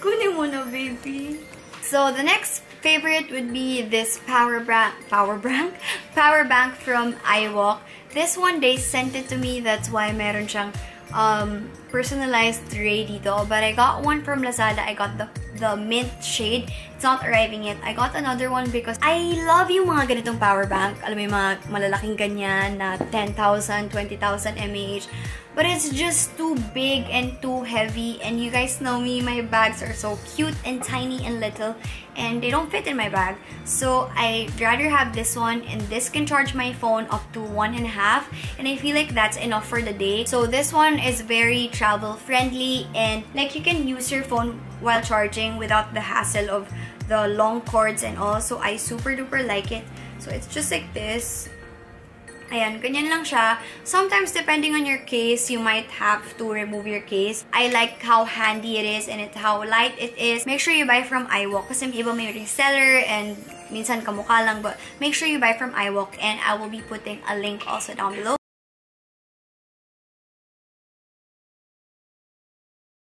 Kunin mo na, baby. So, the next favorite would be this power bank from iWALK. This one, they sent it to me. That's why meron siyang personalized tray dito. But I got one from Lazada. I got the mint shade. It's not arriving yet. I got another one because I love yung mga ganitong power bank. Alam mo yung mga malalaking ganyan na 10,000, 20,000 mAh. But it's just too big and too heavy. And you guys know me, my bags are so cute and tiny and little. And they don't fit in my bag. So I'd rather have this one. And this can charge my phone up to 1.5. And I feel like that's enough for the day. So this one is very travel friendly. And like you can use your phone while charging without the hassle of the long cords and all. So I super duper like it. So it's just like this. Ayan, ganyan lang siya. Sometimes, depending on your case, you might have to remove your case. I like how handy it is and how light it is. Make sure you buy from iWALK kasi may iba may reseller and minsan kamukha lang. But make sure you buy from iWALK and I will be putting a link also down below.